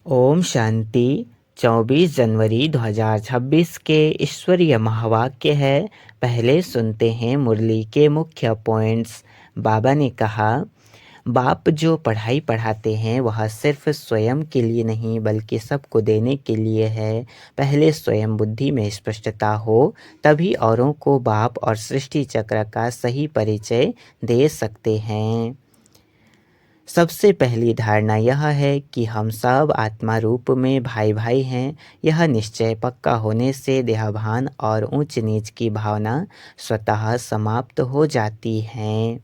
ओम शांति। 24 जनवरी 2026 के ईश्वरीय महावाक्य है। पहले सुनते हैं मुरली के मुख्य पॉइंट्स। बाबा ने कहा, बाप जो पढ़ाई पढ़ाते हैं वह सिर्फ स्वयं के लिए नहीं बल्कि सबको देने के लिए है। पहले स्वयं बुद्धि में स्पष्टता हो तभी औरों को बाप और सृष्टि चक्र का सही परिचय दे सकते हैं। सबसे पहली धारणा यह है कि हम सब आत्मा रूप में भाई भाई हैं। यह निश्चय पक्का होने से देहभान और ऊंच नीच की भावना स्वतः समाप्त हो जाती है।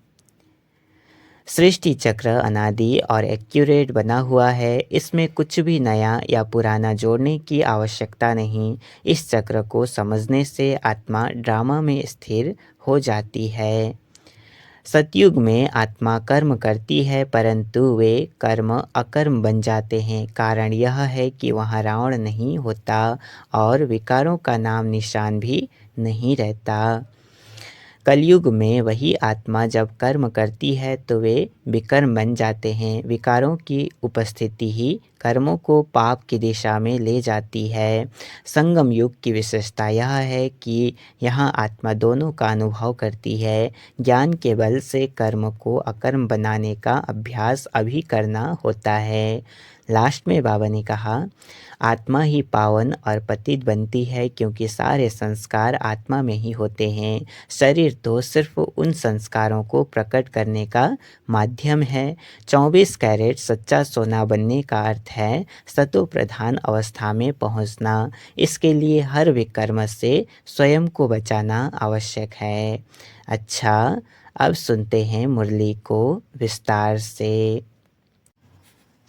सृष्टि चक्र अनादि और एक्यूरेट बना हुआ है। इसमें कुछ भी नया या पुराना जोड़ने की आवश्यकता नहीं। इस चक्र को समझने से आत्मा ड्रामा में स्थिर हो जाती है। सतयुग में आत्मा कर्म करती है परंतु वे कर्म अकर्म बन जाते हैं। कारण यह है कि वहाँ रावण नहीं होता और विकारों का नाम निशान भी नहीं रहता। कलयुग में वही आत्मा जब कर्म करती है तो वे विकर्म बन जाते हैं। विकारों की उपस्थिति ही कर्मों को पाप की दिशा में ले जाती है। संगम युग की विशेषता यह है कि यहाँ आत्मा दोनों का अनुभव करती है। ज्ञान के बल से कर्म को अकर्म बनाने का अभ्यास अभी करना होता है। लास्ट में बाबा ने कहा, आत्मा ही पावन और पतित बनती है क्योंकि सारे संस्कार आत्मा में ही होते हैं। शरीर तो सिर्फ उन संस्कारों को प्रकट करने का माध्यम है। 24 कैरेट सच्चा सोना बनने का अर्थ है सतो प्रधान अवस्था में पहुंचना। इसके लिए हर विकर्म से स्वयं को बचाना आवश्यक है। अच्छा, अब सुनते हैं मुरली को विस्तार से।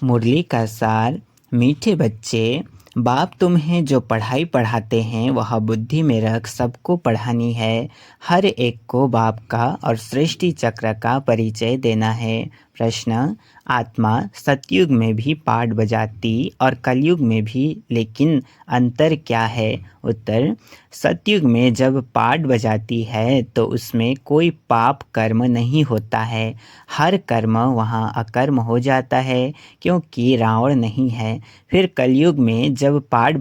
मुरली का सार। मीठे बच्चे, बाप तुम्हें जो पढ़ाई पढ़ाते हैं वह बुद्धि में रख सबको पढ़ानी है। हर एक को बाप का और सृष्टि चक्र का परिचय देना है। प्रश्न, आत्मा सतयुग में भी पाठ बजाती और कलयुग में भी, लेकिन अंतर क्या है? उत्तर, सतयुग में जब पाठ बजाती है तो उसमें कोई पाप कर्म नहीं होता है। हर कर्म वहाँ अकर्म हो जाता है क्योंकि रावण नहीं है। फिर कलयुग में जब पाठ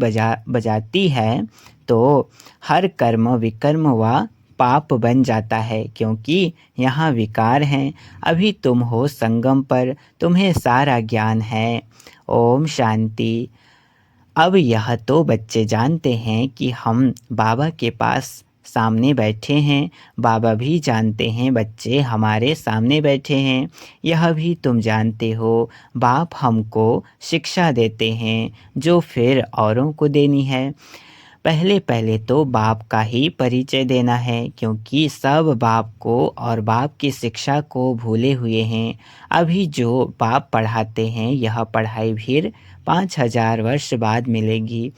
बजाती है तो हर कर्म विकर्म व पाप बन जाता है क्योंकि यहाँ विकार हैं। अभी तुम हो संगम पर, तुम्हें सारा ज्ञान है। ओम शांति। अब यह तो बच्चे जानते हैं कि हम बाबा के पास सामने बैठे हैं। बाबा भी जानते हैं बच्चे हमारे सामने बैठे हैं। यह भी तुम जानते हो। बाप हमको शिक्षा देते हैं जो फिर औरों को देनी है। पहले पहले तो बाप का ही परिचय देना है क्योंकि सब बाप को और बाप की शिक्षा को भूले हुए हैं। अभी जो बाप पढ़ाते हैं यह पढ़ाई फिर 5000 वर्ष बाद मिलेगी।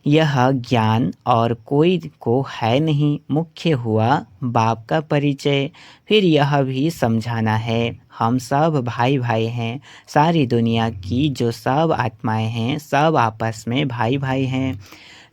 यह ज्ञान और कोई को है नहीं। मुख्य हुआ बाप का परिचय। फिर यह भी समझाना है हम सब भाई भाई हैं। सारी दुनिया की जो सब आत्माएं हैं सब आपस में भाई भाई हैं।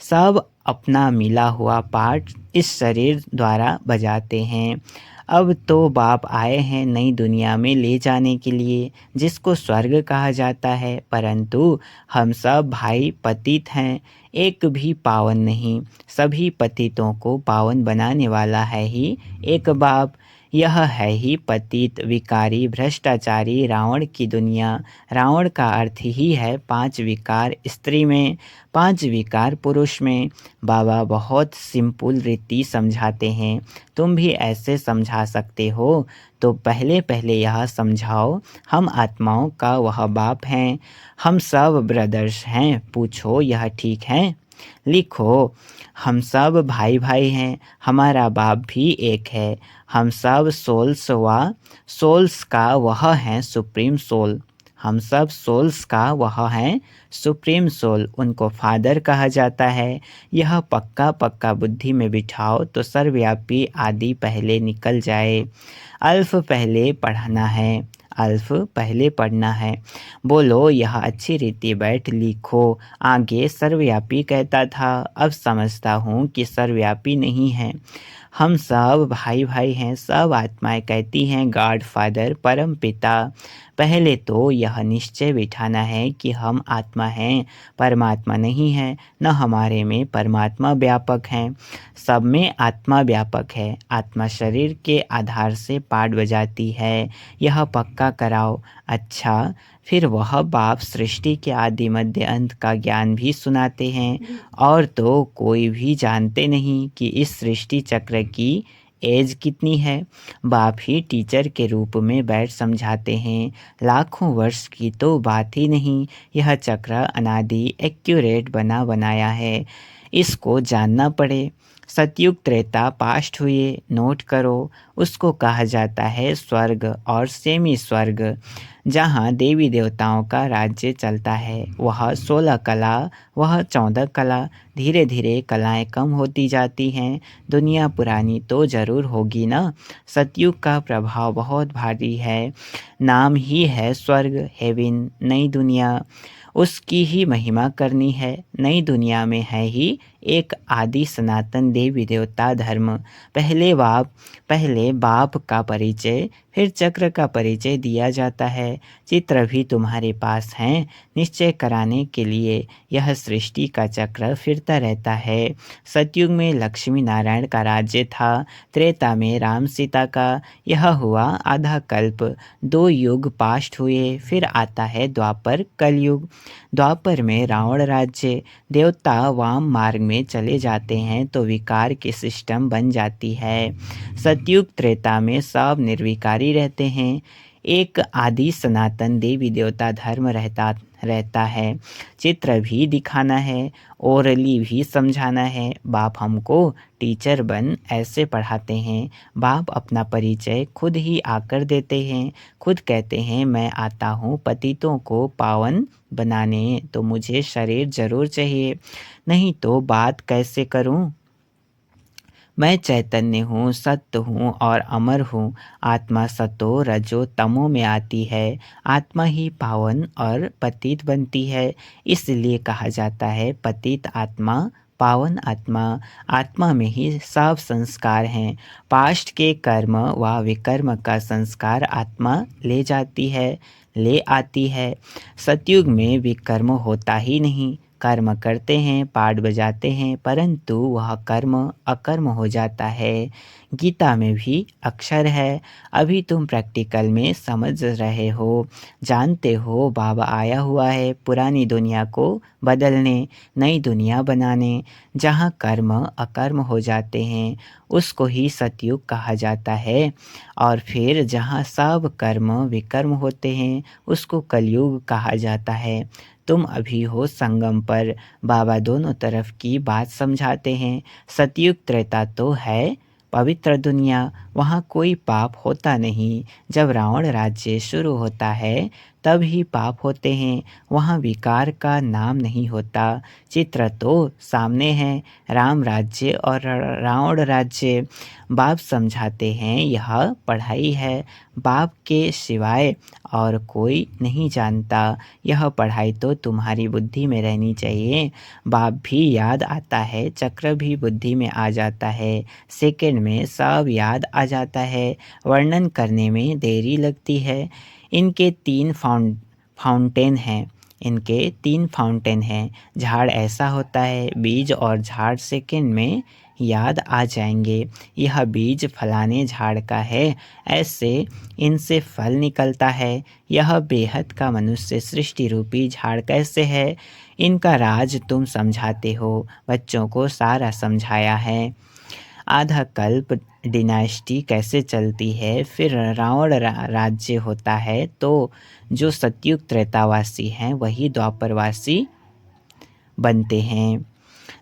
सब अपना मिला हुआ पाठ इस शरीर द्वारा बजाते हैं। अब तो बाप आए हैं नई दुनिया में ले जाने के लिए जिसको स्वर्ग कहा जाता है, परंतु हम सब भाई पतित हैं। एक भी पावन नहीं। सभी पतितों को पावन बनाने वाला है ही एक बाप। यह है ही पतित विकारी भ्रष्टाचारी रावण की दुनिया। रावण का अर्थ ही है 5 विकार स्त्री में, 5 विकार पुरुष में। बाबा बहुत सिंपल रीति समझाते हैं। तुम भी ऐसे समझा सकते हो तो पहले पहले यह समझाओ हम आत्माओं का वह बाप हैं। हम सब ब्रदर्स हैं। पूछो यह ठीक है? लिखो, हम सब भाई भाई हैं। हमारा बाप भी एक है। हम सब सोल्स का वह हैं सुप्रीम सोल। हम सब सोल्स का वह हैं सुप्रीम सोल। उनको फादर कहा जाता है। यह पक्का पक्का बुद्धि में बिठाओ तो सर्वव्यापी आदि पहले निकल जाए। अल्फ पहले पढ़ना है। अल्फ पहले पढ़ना है। बोलो यह अच्छी रीति बैठ लिखो। आगे सर्वव्यापी कहता था, अब समझता हूँ कि सर्वव्यापी नहीं है। हम सब भाई भाई हैं, सब आत्माएं कहती हैं गॉड फादर परम पिता। पहले तो यह निश्चय बिठाना है कि हम आत्मा हैं, परमात्मा नहीं है। न हमारे में परमात्मा व्यापक हैं, सब में आत्मा व्यापक है। आत्मा शरीर के आधार से पाठ बजाती है, यह पक्का कराओ। अच्छा, फिर वह बाप सृष्टि के आदि मध्य अंत का ज्ञान भी सुनाते हैं। और तो कोई भी जानते नहीं कि इस सृष्टि चक्र की एज कितनी है। बाप ही टीचर के रूप में बैठ समझाते हैं। लाखों वर्ष की तो बात ही नहीं, यह चक्र अनादि एक्यूरेट बना बनाया है, इसको जानना पड़े। सतयुग त्रेता पास्ट हुए, नोट करो। उसको कहा जाता है स्वर्ग और सेमी स्वर्ग, जहाँ देवी देवताओं का राज्य चलता है। वह 16 कला, वह 14 कला। धीरे धीरे कलाएं कम होती जाती हैं। दुनिया पुरानी तो ज़रूर होगी ना। सतयुग का प्रभाव बहुत भारी है, नाम ही है स्वर्ग, हेवन। नई दुनिया, उसकी ही महिमा करनी है। नई दुनिया में है ही एक आदि सनातन देवी देवता धर्म। पहले बाप का परिचय, फिर चक्र का परिचय दिया जाता है। चित्र भी तुम्हारे पास हैं, निश्चय कराने के लिए। यह सृष्टि का चक्र फिरता रहता है। सतयुग में लक्ष्मी नारायण का राज्य था, त्रेता में राम सीता का। यह हुआ आधा कल्प, 2 युग पास्ट हुए। फिर आता है द्वापर कलयुग। द्वापर में रावण राज्य, देवता वाम मार्ग में चले जाते हैं तो विकार की सिस्टम बन जाती है। सतयुग त्रेता में सब निर्विकारी रहते हैं। एक आदि सनातन देवी देवता धर्म रहता है। चित्र भी दिखाना है, ओरली भी समझाना है। बाप हमको टीचर बन ऐसे पढ़ाते हैं। बाप अपना परिचय खुद ही आकर देते हैं। खुद कहते हैं मैं आता हूँ पतितों को पावन बनाने, तो मुझे शरीर जरूर चाहिए, नहीं तो बात कैसे करूँ। मैं चैतन्य हूँ, सत्य हूँ और अमर हूँ। आत्मा सतो रजो तमो में आती है, आत्मा ही पावन और पतित बनती है। इसलिए कहा जाता है पतित आत्मा पावन आत्मा। आत्मा में ही सब संस्कार हैं। पास्ट के कर्म व विकर्म का संस्कार आत्मा ले आती है। सतयुग में विकर्म होता ही नहीं। कर्म करते हैं, पाठ बजाते हैं, परंतु वह कर्म अकर्म हो जाता है। गीता में भी अक्षर है। अभी तुम प्रैक्टिकल में समझ रहे हो, जानते हो बाबा आया हुआ है पुरानी दुनिया को बदलने, नई दुनिया बनाने। जहाँ कर्म अकर्म हो जाते हैं उसको ही सतयुग कहा जाता है। और फिर जहाँ सब कर्म विकर्म होते हैं उसको कलयुग कहा जाता है। तुम अभी हो संगम पर, बाबा दोनों तरफ की बात समझाते हैं। सतयुग त्रेता तो है पवित्र दुनिया, वहाँ कोई पाप होता नहीं। जब रावण राज्य शुरू होता है तब ही पाप होते हैं, वहाँ विकार का नाम नहीं होता। चित्र तो सामने है, राम राज्य और रावण राज्य। बाप समझाते हैं यह पढ़ाई है, बाप के सिवाय और कोई नहीं जानता। यह पढ़ाई तो तुम्हारी बुद्धि में रहनी चाहिए। बाप भी याद आता है, चक्र भी बुद्धि में आ जाता है, सेकंड में सब याद आ जाता है। वर्णन करने में देरी लगती है। इनके तीन फाउंटेन हैं। झाड़ ऐसा होता है, बीज और झाड़ सेकंड में याद आ जाएंगे। यह बीज फलाने झाड़ का है, ऐसे इनसे फल निकलता है। यह बेहद का मनुष्य सृष्टि रूपी झाड़ कैसे है, इनका राज तुम समझाते हो। बच्चों को सारा समझाया है। आधा कल्प डिनास्टी कैसे चलती है, फिर रावण राज्य होता है, तो जो सतयुग त्रेतावासी हैं वही द्वापरवासी बनते हैं।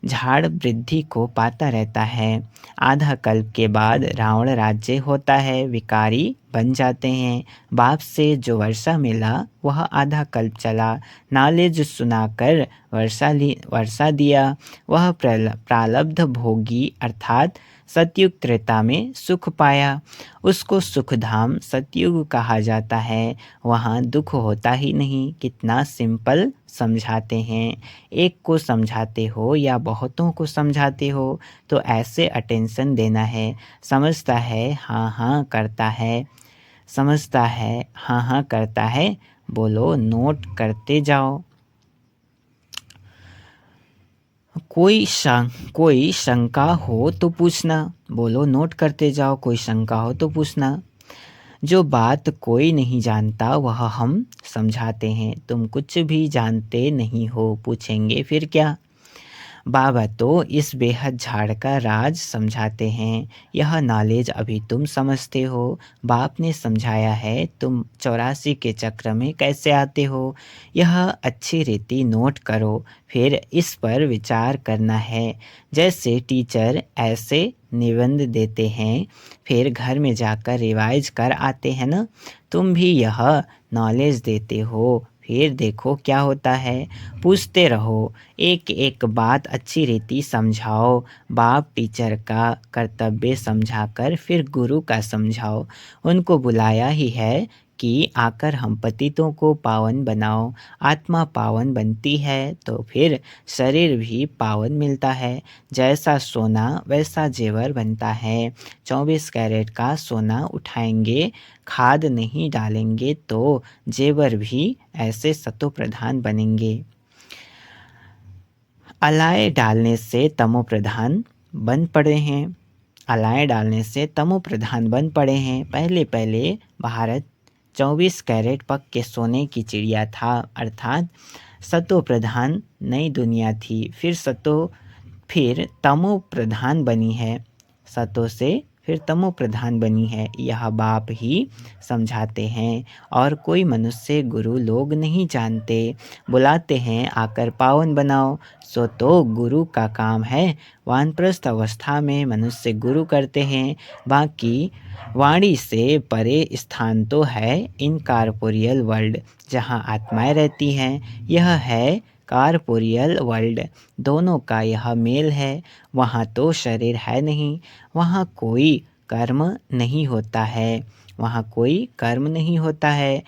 झाड़ वृद्धि को पाता रहता है। आधा कल्प के बाद रावण राज्य होता है, विकारी बन जाते हैं। बाप से जो वर्षा मिला वह आधा कल्प चला। नॉलेज सुनाकर वर्षा दिया वह प्रारब्ध भोगी अर्थात सतयुग त्रेता में सुख पाया। उसको सुखधाम सतयुग कहा जाता है। वहाँ दुख होता ही नहीं। कितना सिंपल समझाते हैं। एक को समझाते हो या बहुतों को समझाते हो तो ऐसे अटेंशन देना है। समझता है हाँ हाँ करता है, समझता है हाँ हाँ करता है, बोलो नोट करते जाओ। कोई शंका हो तो पूछना, बोलो नोट करते जाओ। कोई शंका हो तो पूछना। जो बात कोई नहीं जानता वह हम समझाते हैं। तुम कुछ भी जानते नहीं हो, पूछेंगे फिर क्या। बाबा तो इस बेहद झाड़ का राज समझाते हैं। यह नॉलेज अभी तुम समझते हो। बाप ने समझाया है तुम 84 के चक्र में कैसे आते हो। यह अच्छी रीति नोट करो, फिर इस पर विचार करना है। जैसे टीचर ऐसे निबंध देते हैं फिर घर में जाकर रिवाइज कर आते हैं ना, तुम भी यह नॉलेज देते हो। फिर देखो क्या होता है। पूछते रहो, एक एक बात अच्छी रीति समझाओ। बाप टीचर का कर्तव्य समझाकर फिर गुरु का समझाओ। उनको बुलाया ही है कि आकर हम पतितों को पावन बनाओ। आत्मा पावन बनती है तो फिर शरीर भी पावन मिलता है। जैसा सोना वैसा जेवर बनता है। 24 कैरेट का सोना उठाएंगे, खाद नहीं डालेंगे तो जेवर भी ऐसे सतो प्रधान बनेंगे। अलाय डालने से तमो प्रधान बन पड़े हैं। अलाय डालने से तमो प्रधान बन पड़े हैं। पहले पहले भारत 24 कैरेट पक्के सोने की चिड़िया था, अर्थात सतो प्रधान नई दुनिया थी। फिर तमो प्रधान बनी है। सतो से फिर तमो प्रधान बनी है। यह बाप ही समझाते हैं और कोई मनुष्य गुरु लोग नहीं जानते। बुलाते हैं आकर पावन बनाओ, सो तो गुरु का काम है। वानप्रस्थ अवस्था में मनुष्य गुरु करते हैं। बाकी वाणी से परे स्थान तो है इनकॉर्पोरियल वर्ल्ड जहाँ आत्माएं रहती हैं। यह है कॉर्पोरियल वर्ल्ड। दोनों का यह मेल है। वहाँ तो शरीर है नहीं, वहाँ कोई कर्म नहीं होता है। वहाँ कोई कर्म नहीं होता है।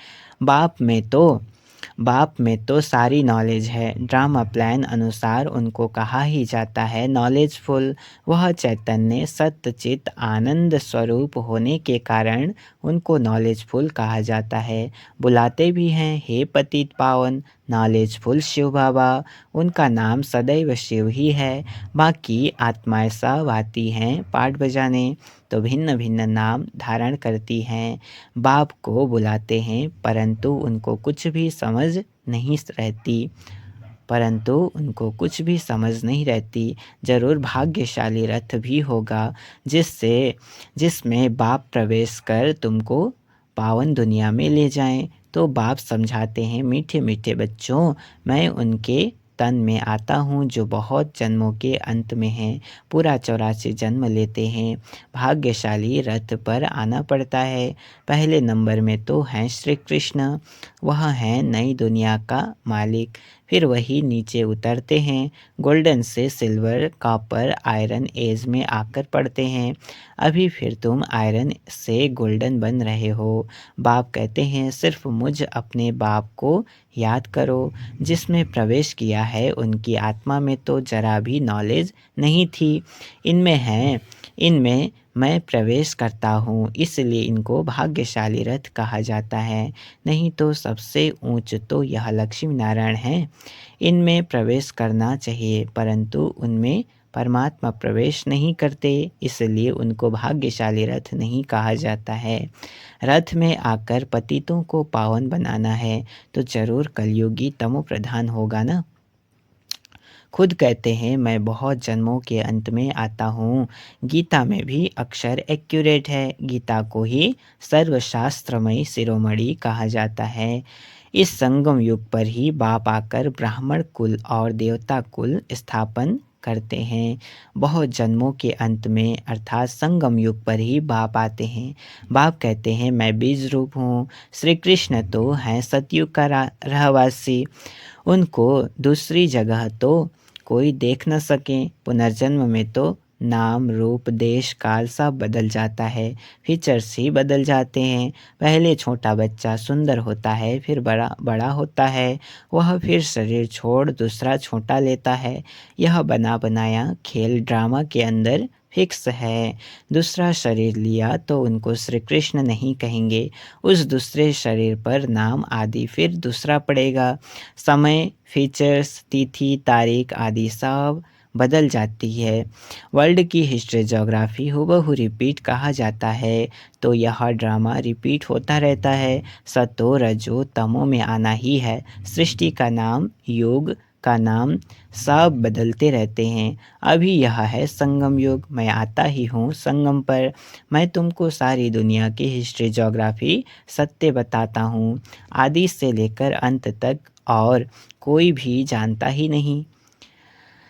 बाप में तो सारी नॉलेज है। ड्रामा प्लान अनुसार उनको कहा ही जाता है नॉलेजफुल। वह चैतन्य सत्य चित आनंद स्वरूप होने के कारण उनको नॉलेजफुल कहा जाता है। बुलाते भी हैं हे पतित पावन नॉलेजफुल शिव बाबा। उनका नाम सदैव शिव ही है। बाकी आत्माएं सब आती हैं पाठ बजाने तो भिन्न भिन्न नाम धारण करती हैं। बाप को बुलाते हैं परंतु उनको कुछ भी समझ नहीं रहती। जरूर भाग्यशाली रथ भी होगा जिसमें बाप प्रवेश कर तुमको पावन दुनिया में ले जाएं। तो बाप समझाते हैं मीठे मीठे बच्चों, मैं उनके तन में आता हूँ जो बहुत जन्मों के अंत में हैं। पूरा 84 जन्म लेते हैं। भाग्यशाली रथ पर आना पड़ता है। पहले नंबर में तो हैं श्री कृष्ण, वह हैं नई दुनिया का मालिक। फिर वही नीचे उतरते हैं, गोल्डन से सिल्वर कॉपर आयरन एज में आकर पड़ते हैं। अभी फिर तुम आयरन से गोल्डन बन रहे हो। बाप कहते हैं सिर्फ मुझ अपने बाप को याद करो। जिसमें प्रवेश किया है उनकी आत्मा में तो जरा भी नॉलेज नहीं थी। इनमें मैं प्रवेश करता हूँ, इसलिए इनको भाग्यशाली रथ कहा जाता है। नहीं तो सबसे ऊंच तो यह लक्ष्मी नारायण हैं। इनमें प्रवेश करना चाहिए परंतु उनमें परमात्मा प्रवेश नहीं करते, इसलिए उनको भाग्यशाली रथ नहीं कहा जाता है। रथ में आकर पतितों को पावन बनाना है तो जरूर कलयुगी तमो प्रधान होगा ना। खुद कहते हैं मैं बहुत जन्मों के अंत में आता हूँ। गीता में भी अक्षर एक्यूरेट है। गीता को ही सर्वशास्त्रमयी शिरोमणि कहा जाता है। इस संगम युग पर ही बाप आकर ब्राह्मण कुल और देवता कुल स्थापन करते हैं। बहुत जन्मों के अंत में अर्थात संगम युग पर ही बाप आते हैं। बाप कहते हैं मैं बीज रूप हूँ। श्री कृष्ण तो हैं सतयुग का रहवासी। उनको दूसरी जगह तो कोई देख न सके। पुनर्जन्म में तो नाम रूप देश काल सब बदल जाता है, फीचर्स ही बदल जाते हैं। पहले छोटा बच्चा सुंदर होता है, फिर बड़ा बड़ा होता है। वह फिर शरीर छोड़ दूसरा छोटा लेता है। यह बना बनाया खेल ड्रामा के अंदर फिक्स है। दूसरा शरीर लिया तो उनको श्री कृष्ण नहीं कहेंगे। उस दूसरे शरीर पर नाम आदि फिर दूसरा पड़ेगा। समय, फीचर्स, तिथि, तारीख आदि सब बदल जाती है। वर्ल्ड की हिस्ट्री ज्योग्राफी हूबहू रिपीट कहा जाता है, तो यह ड्रामा रिपीट होता रहता है। सतो रजो तमो में आना ही है। सृष्टि का नाम, योग का नाम सब बदलते रहते हैं। अभी यह है संगम युग। मैं आता ही हूँ संगम पर। मैं तुमको सारी दुनिया की हिस्ट्री ज्योग्राफी सत्य बताता हूँ, आदि से लेकर अंत तक, और कोई भी जानता ही नहीं।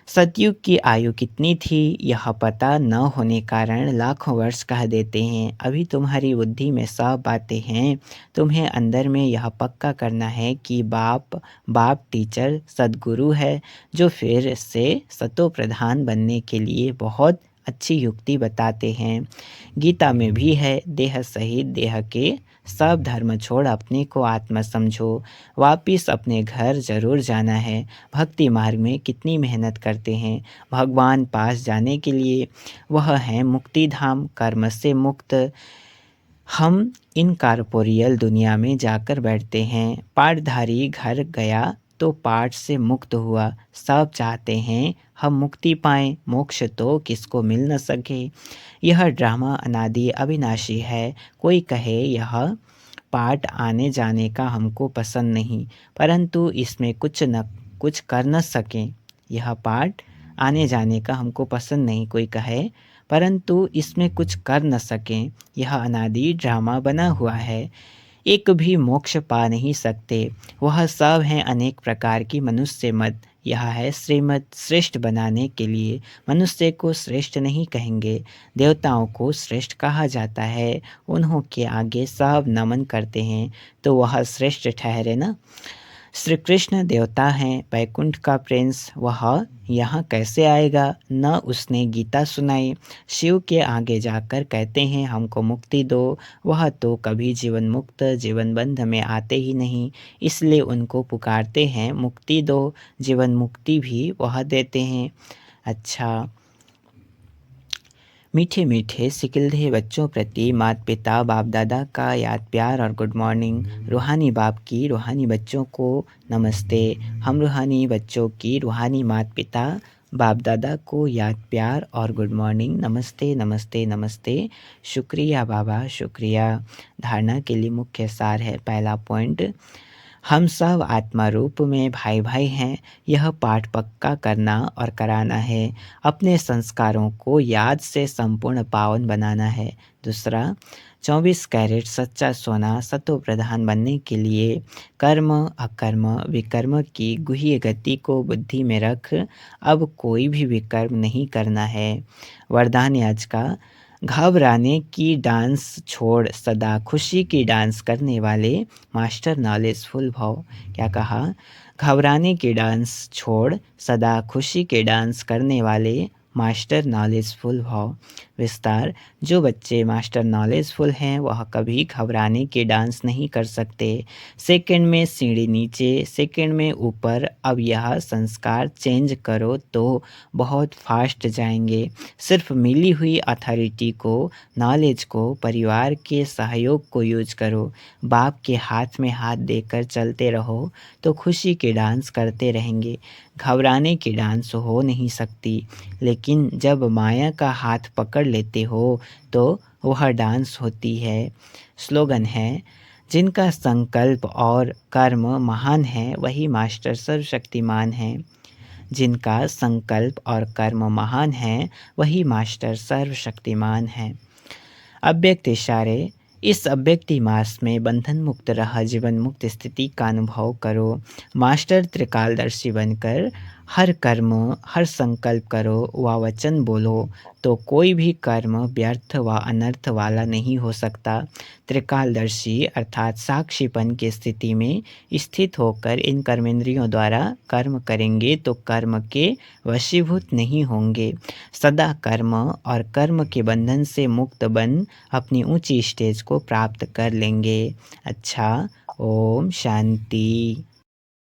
सतयुग की आयु कितनी थी यह पता न होने कारण लाखों वर्ष कह देते हैं। अभी तुम्हारी बुद्धि में सब बातें हैं। तुम्हें अंदर में यह पक्का करना है कि बाप टीचर सद्गुरु है, जो फिर से सतो प्रधान बनने के लिए बहुत अच्छी युक्ति बताते हैं। गीता में भी है, देह सहित देह के सब धर्म छोड़ अपने को आत्मा समझो। वापिस अपने घर जरूर जाना है। भक्ति मार्ग में कितनी मेहनत करते हैं भगवान पास जाने के लिए। वह है मुक्ति धाम, कर्म से मुक्त। हम इन कॉर्पोरियल दुनिया में जाकर बैठते हैं। पाठधारी घर गया तो पाठ से मुक्त हुआ। सब चाहते हैं हम मुक्ति पाएं, मोक्ष तो किसको मिल न सके। यह ड्रामा अनादि अविनाशी है। कोई कहे यह पाठ आने जाने का हमको पसंद नहीं, परंतु इसमें कुछ कर न सकें। यह पाठ आने जाने का हमको पसंद नहीं, कोई कहे, परंतु इसमें कुछ कर न सकें। यह अनादि ड्रामा बना हुआ है। एक भी मोक्ष पा नहीं सकते। वह सब हैं अनेक प्रकार की मनुष्य मत। यह है श्रीमत। श्रेष्ठ बनाने के लिए मनुष्य को श्रेष्ठ नहीं कहेंगे, देवताओं को श्रेष्ठ कहा जाता है। उन्हों के आगे सब नमन करते हैं, तो वह श्रेष्ठ ठहरे ना। श्री कृष्ण देवता हैं, बैकुंठ का प्रिंस। वह यहाँ कैसे आएगा? न उसने गीता सुनाई। शिव के आगे जाकर कहते हैं हमको मुक्ति दो। वह तो कभी जीवन मुक्त जीवन बंध में आते ही नहीं, इसलिए उनको पुकारते हैं मुक्ति दो। जीवन मुक्ति भी वह देते हैं। अच्छा, मीठे मीठे सिकिलधे बच्चों प्रति माता पिता बाप दादा का याद प्यार और गुड मॉर्निंग। रूहानी बाप की रूहानी बच्चों को नमस्ते। हम रूहानी बच्चों की रूहानी माता पिता बाप दादा को याद प्यार और गुड मॉर्निंग। नमस्ते नमस्ते नमस्ते। शुक्रिया बाबा, शुक्रिया। धारणा के लिए मुख्य सार है। पहला पॉइंट, हम सब आत्मा रूप में भाई भाई हैं। यह पाठ पक्का करना और कराना है। अपने संस्कारों को याद से संपूर्ण पावन बनाना है। दूसरा, 24 कैरेट सच्चा सोना सतो प्रधान बनने के लिए कर्म अकर्म विकर्म की गुह्य गति को बुद्धि में रख अब कोई भी विकर्म नहीं करना है। वरदान आज का, घबराने की डांस छोड़ सदा खुशी की डांस करने वाले मास्टर नॉलेजफुल भव। क्या कहा? घबराने की डांस छोड़ सदा खुशी के डांस करने वाले मास्टर नॉलेजफुल भव। विस्तार, जो बच्चे मास्टर नॉलेजफुल हैं वह कभी घबराने के डांस नहीं कर सकते। सेकंड में सीढ़ी नीचे, सेकंड में ऊपर। अब यह संस्कार चेंज करो तो बहुत फास्ट जाएंगे। सिर्फ मिली हुई अथॉरिटी को, नॉलेज को, परिवार के सहयोग को यूज करो। बाप के हाथ में हाथ देकर चलते रहो तो खुशी के डांस करते रहेंगे। घबराने की डांस हो नहीं सकती, लेकिन जब माया का हाथ पकड़ लेते हो तो वह डांस होती है। स्लोगन है, जिनका संकल्प और कर्म महान है वही मास्टर सर्वशक्तिमान है। जिनका संकल्प और कर्म महान है वही मास्टर सर्वशक्तिमान है। अव्यक्त इशारे, इस अव्यक्ति मास में बंधन मुक्त रह जीवन मुक्त स्थिति का अनुभव करो। मास्टर त्रिकालदर्शी बनकर हर कर्म, हर संकल्प करो व वचन बोलो तो कोई भी कर्म व्यर्थ व अनर्थ वाला नहीं हो सकता। त्रिकालदर्शी अर्थात साक्षीपन की स्थिति में स्थित होकर इन कर्मेंद्रियों द्वारा कर्म करेंगे तो कर्म के वशीभूत नहीं होंगे। सदा कर्म और कर्म के बंधन से मुक्त बन अपनी ऊंची स्टेज को प्राप्त कर लेंगे। अच्छा, ओम शांति।